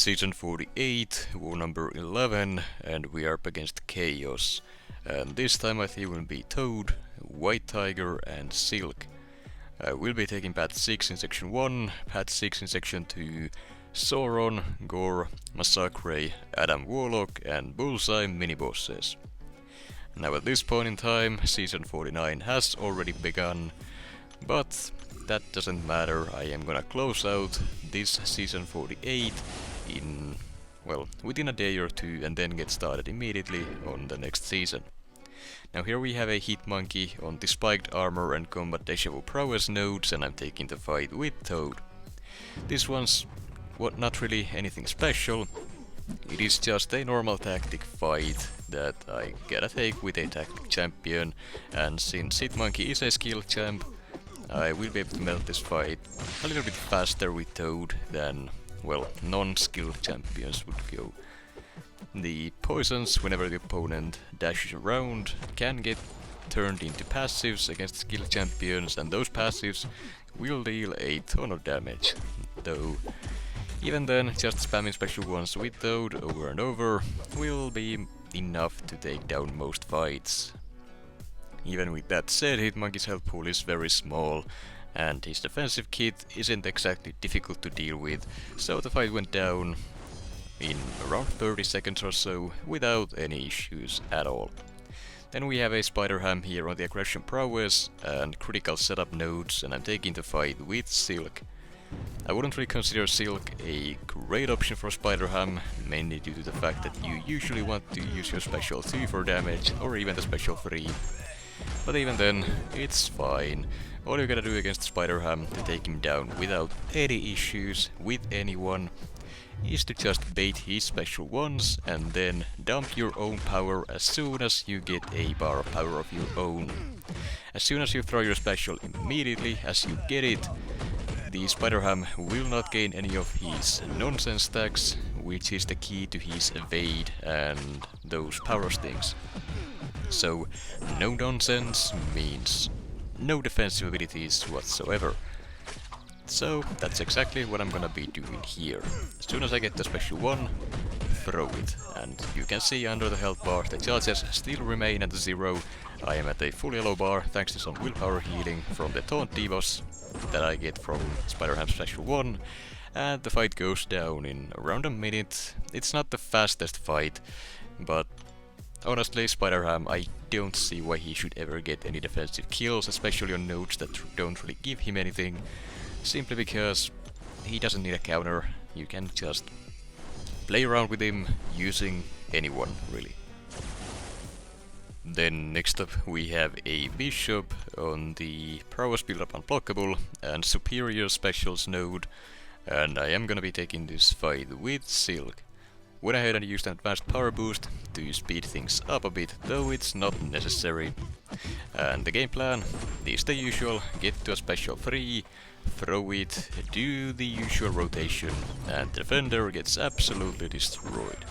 Season 48, war number 11, and we are up against CHÂØŞ. And this time I think will be Toad, White Tiger and Silk. We'll be taking Path 6 in Section 1, Path 6 in Section 2, Sauron, Gorr, Masacre, Warlock and Bullseye mini-bosses. Now at this point in time, Season 49 has already begun, but that doesn't matter. I am gonna close out this Season 48 in, well, within a day or two and then get started immediately on the next season. Now here we have a hit monkey on the spiked armor and combat deja vu prowess nodes, and I'm taking the fight with Toad. This one's not really anything special. It is just a normal tactic fight that I gotta take with a tactic champion, and since hit monkey is a skill champ, I will be able to melt this fight a little bit faster with Toad than, well, non-skill champions would go. The poisons, whenever the opponent dashes around, can get turned into passives against skill champions, and those passives will deal a ton of damage. Though, even then, just spamming special ones with Toad over and over will be enough to take down most fights. Even with that said, Hitmonkey's health pool is very small, and his defensive kit isn't exactly difficult to deal with, so the fight went down in around 30 seconds or so without any issues at all. Then we have a Spider Ham here on the aggression prowess and critical setup nodes, and I'm taking the fight with Silk. I wouldn't really consider Silk a great option for Spider Ham, mainly due to the fact that you usually want to use your special 2 for damage, or even the special 3. But even then, it's fine. All you gotta do against Spider Ham to take him down without any issues with anyone is to just bait his special ones and then dump your own power as soon as you get a bar of power of your own. As soon as you throw your special immediately as you get it, the Spider Ham will not gain any of his nonsense stacks, which is the key to his evade and those power stings. So, no nonsense means no defensive abilities whatsoever. So, that's exactly what I'm gonna be doing here. As soon as I get the special one, throw it. And you can see under the health bar the charges still remain at 0. I am at a full yellow bar thanks to some willpower healing from the taunt debuffs that I get from Spider Ham's special 1. And the fight goes down in around a minute. It's not the fastest fight, but honestly, Spider Ham, I don't see why he should ever get any defensive kills, especially on nodes that don't really give him anything. Simply because he doesn't need a counter. You can just play around with him using anyone, really. Then next up we have a Bishop on the prowess build up unblockable and superior specials node, and I am gonna be taking this fight with Silk. Went ahead and used an advanced power boost to speed things up a bit, though it's not necessary. And the game plan is the usual: get to a special 3, throw it, do the usual rotation, and the defender gets absolutely destroyed.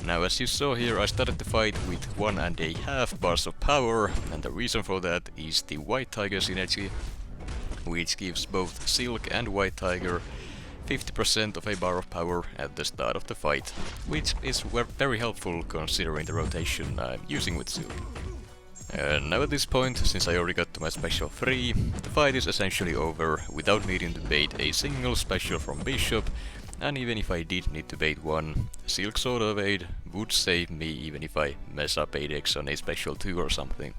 Now, as you saw here, I started the fight with 1.5 bars of power, and the reason for that is the White Tiger synergy, which gives both Silk and White Tiger 50% of a bar of power at the start of the fight, which is very helpful considering the rotation I'm using with Silk. And now at this point, since I already got to my special 3, the fight is essentially over without needing to bait a single special from Bishop, and even if I did need to bait one, Silk's auto evade would save me even if I mess up a dex on a special 2 or something.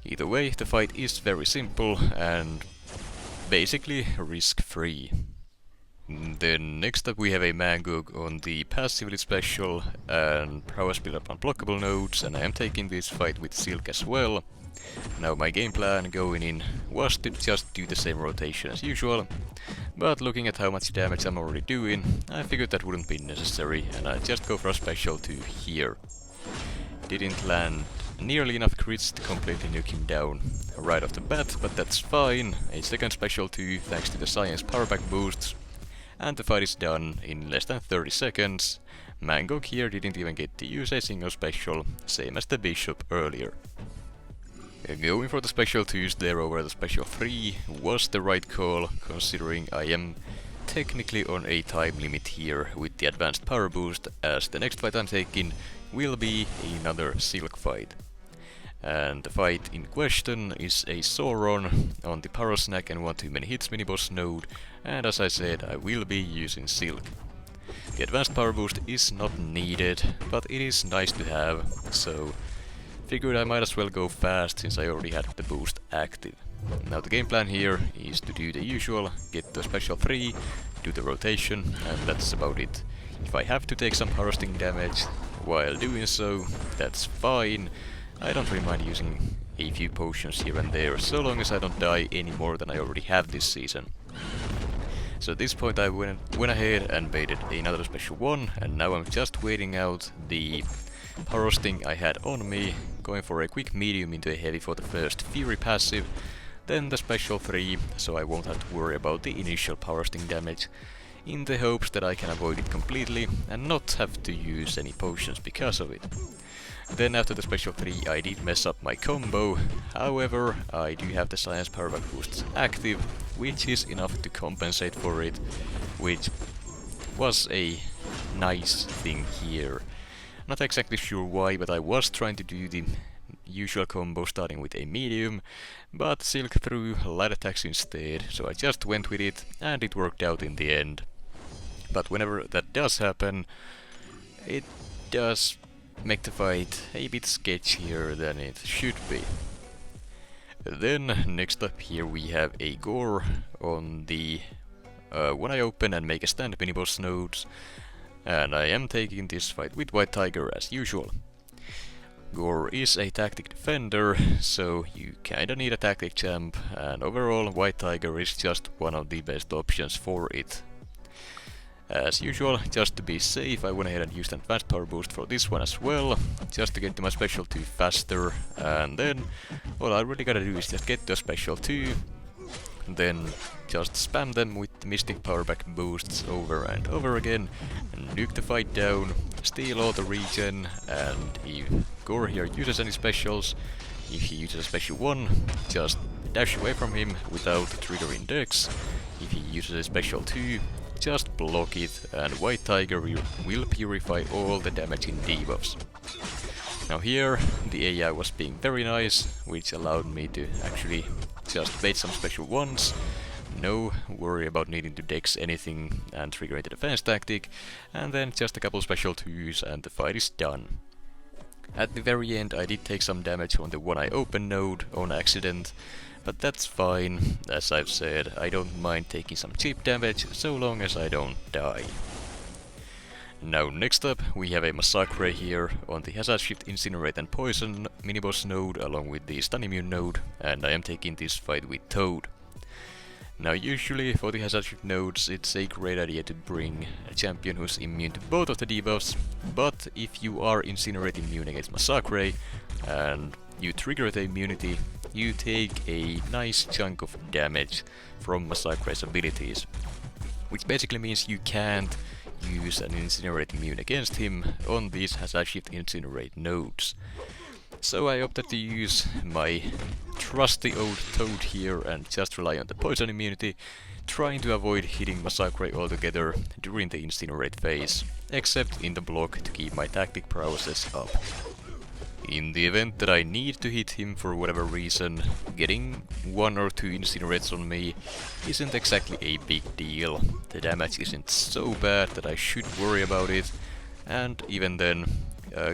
Either way, the fight is very simple and basically risk-free. Then next up we have a Mangog on the passively special and prowess build up unblockable nodes, and I am taking this fight with Silk as well. Now my game plan going in was to just do the same rotation as usual, but looking at how much damage I'm already doing, I figured that wouldn't be necessary, and I'd just go for a special 2 here. Didn't land nearly enough crits to completely nuke him down right off the bat, but that's fine. A second special 2 thanks to the science powerback boosts, and the fight is done in less than 30 seconds. Mangog here didn't even get to use a single special, same as the Bishop earlier. Going for the special 2s there over the special 3 was the right call, considering I am technically on a time limit here with the advanced power boost, as the next fight I'm taking will be another Silk fight. And the fight in question is a Sauron on the Power Snack and One Too Many Hits mini-boss node, and as I said, I will be using Silk. The advanced power boost is not needed, but it is nice to have, so figured I might as well go fast since I already had the boost active. Now the game plan here is to do the usual, get the special 3, do the rotation, and that's about it. If I have to take some harvesting damage while doing so, that's fine. I don't really mind using a few potions here and there, so long as I don't die any more than I already have this season. So at this point I went ahead and baited another special 1, and now I'm just waiting out the harvesting I had on me, going for a quick medium into a heavy for the first Fury passive, then the special 3, so I won't have to worry about the initial harvesting damage, in the hopes that I can avoid it completely and not have to use any potions because of it. Then after the special 3 I did mess up my combo, however I do have the Science Power Back boosts active, which is enough to compensate for it, which was a nice thing here. Not exactly sure why, but I was trying to do the usual combo starting with a medium, but Silk threw light attacks instead, so I just went with it and it worked out in the end. But whenever that does happen, it does make the fight a bit sketchier than it should be. Then next up here we have a Gorr on the when I open and make a stand mini-boss nodes, and I am taking this fight with White Tiger as usual. Gorr is a tactic defender, so you kinda need a tactic champ, and overall White Tiger is just one of the best options for it. As usual, just to be safe, I went ahead and used an advanced power boost for this one as well, just to get to my special 2 faster, and then all I really gotta do is just get to a special 2, then just spam them with the Mystic Power Back boosts over and over again, and nuke the fight down, steal all the regen, and if Gorr here uses any specials, if he uses a special 1, just dash away from him without triggering Dex. If he uses a special 2, just block it, and White Tiger will purify all the damage in debuffs. Now here, the AI was being very nice, which allowed me to actually just bait some special 1s, no worry about needing to dex anything and trigger the defense tactic, and then just a couple special 2s and the fight is done. At the very end I did take some damage on the one I open node on accident, but that's fine. As I've said, I don't mind taking some cheap damage so long as I don't die. Now next up we have a Masacre here on the Hazard Shift, Incinerate and Poison mini-boss node along with the Stun Immune node, and I am taking this fight with Toad. Now usually for the Hazard Shift nodes it's a great idea to bring a champion who's immune to both of the debuffs, but if you are Incinerate immune against Masacre and you trigger the immunity, you take a nice chunk of damage from Masacre's abilities, which basically means you can't use an Incinerate immune against him on these Hazard Shift Incinerate nodes. So I opted to use my trusty old Toad here and just rely on the poison immunity, trying to avoid hitting Masacre altogether during the Incinerate phase, except in the block to keep my tactic prowess up. In the event that I need to hit him for whatever reason, getting 1 or 2 Incinerates on me isn't exactly a big deal. The damage isn't so bad that I should worry about it, and even then,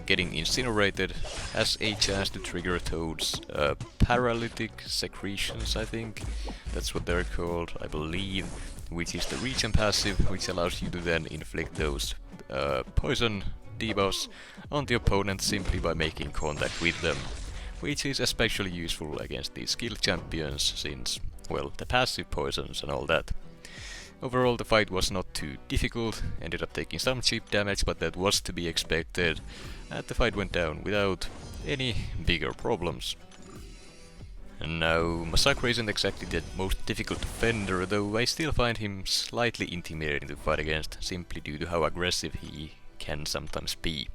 getting incinerated has a chance to trigger Toad's paralytic secretions, I think. That's what they're called, I believe, which is the regen passive, which allows you to then inflict those poison debuffs on the opponent simply by making contact with them, which is especially useful against these skill champions since, well, the passive poisons and all that. Overall the fight was not too difficult, ended up taking some cheap damage, but that was to be expected, and the fight went down without any bigger problems. And now, Masacre isn't exactly the most difficult defender, though I still find him slightly intimidating to fight against, simply due to how aggressive he can sometimes be.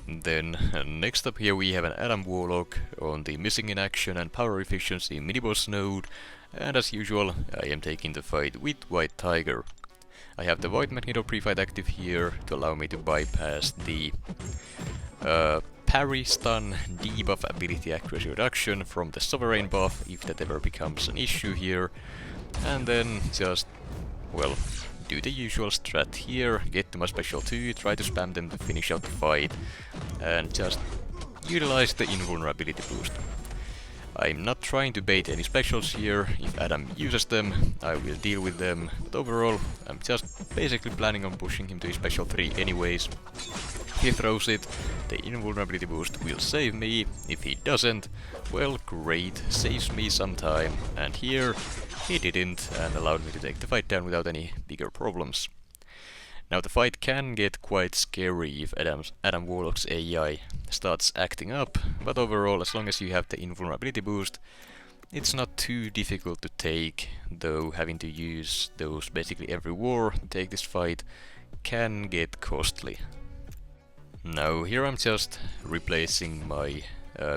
Then, next up here we have an Adam Warlock on the Missing in Action and Power Efficiency mini-boss node, and as usual I am taking the fight with White Tiger. I have the White Magneto pre-fight active here to allow me to bypass the parry, stun, debuff ability accuracy reduction from the Sovereign buff, if that ever becomes an issue here. And then just, well, do the usual strat here, get to my special 2, try to spam them to finish out the fight, and just utilize the invulnerability boost. I'm not trying to bait any specials here. If Adam uses them, I will deal with them, but overall I'm just basically planning on pushing him to his special 3 anyways. If he throws it, the invulnerability boost will save me. If he doesn't, well, great, saves me some time, and here he didn't and allowed me to take the fight down without any bigger problems. Now the fight can get quite scary if Adam Warlock's AI starts acting up, but overall, as long as you have the invulnerability boost, it's not too difficult to take, though having to use those basically every war to take this fight can get costly. Now here I'm just replacing my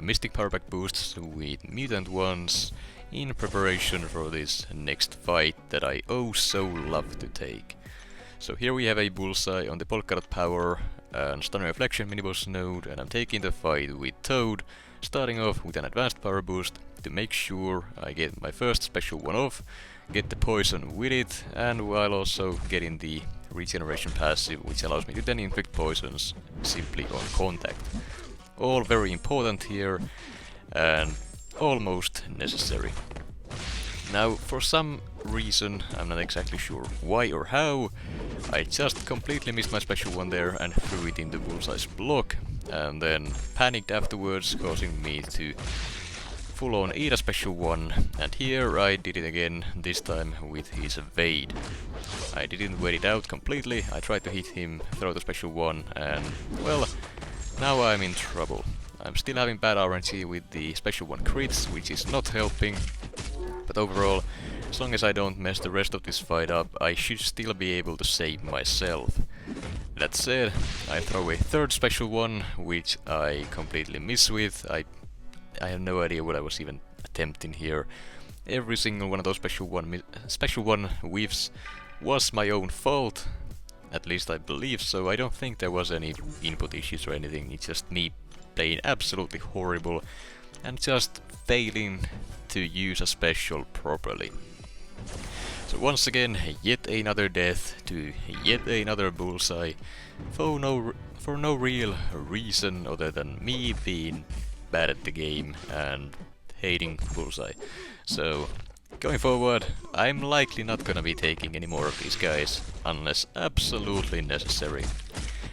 Mystic Powerpack boosts with Mutant ones in preparation for this next fight that I oh so love to take. So here we have a Bullseye on the Polka Dot Power and Stun Reflection miniboss node, and I'm taking the fight with Toad, starting off with an advanced power boost to make sure I get my first special one off, get the poison with it, and while also getting the regeneration passive, which allows me to then inflict poisons simply on contact. All very important here and almost necessary. Now, for some reason, I'm not exactly sure why or how, I just completely missed my special one there and threw it into Bullseye's block, and then panicked afterwards, causing me to full-on eat a special one, and here I did it again, this time with his evade. I didn't wait it out completely, I tried to hit him, throw the special one, and well, now I'm in trouble. I'm still having bad RNG with the special one crits, which is not helping. But overall, as long as I don't mess the rest of this fight up, I should still be able to save myself. That said, I throw a third special one, which I completely miss with. I have no idea what I was even attempting here. Every single one of those special one whiffs was my own fault. At least I believe so. I don't think there was any input issues or anything. It's just me playing absolutely horrible and just failing to use a special properly. So once again, yet another death to yet another Bullseye for no real reason other than me being bad at the game and hating Bullseye. So going forward, I'm likely not gonna be taking any more of these guys unless absolutely necessary.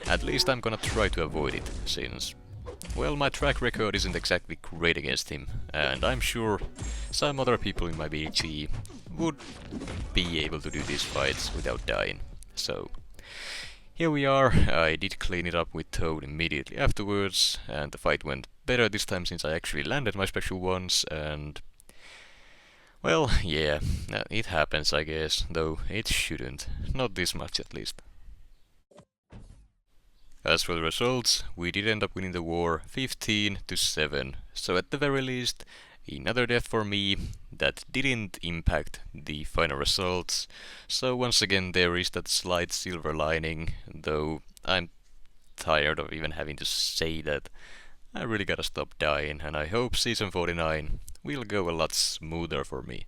At least I'm gonna try to avoid it, since well, my track record isn't exactly great against him, and I'm sure some other people in my BG would be able to do these fights without dying. So here we are. I did clean it up with Toad immediately afterwards, and the fight went better this time since I actually landed my special ones, and well, yeah, it happens I guess, though it shouldn't. Not this much at least. As for the results, we did end up winning the war 15-7, so at the very least, another death for me that didn't impact the final results, so once again there is that slight silver lining, though I'm tired of even having to say that. I really gotta stop dying, and I hope season 49 will go a lot smoother for me.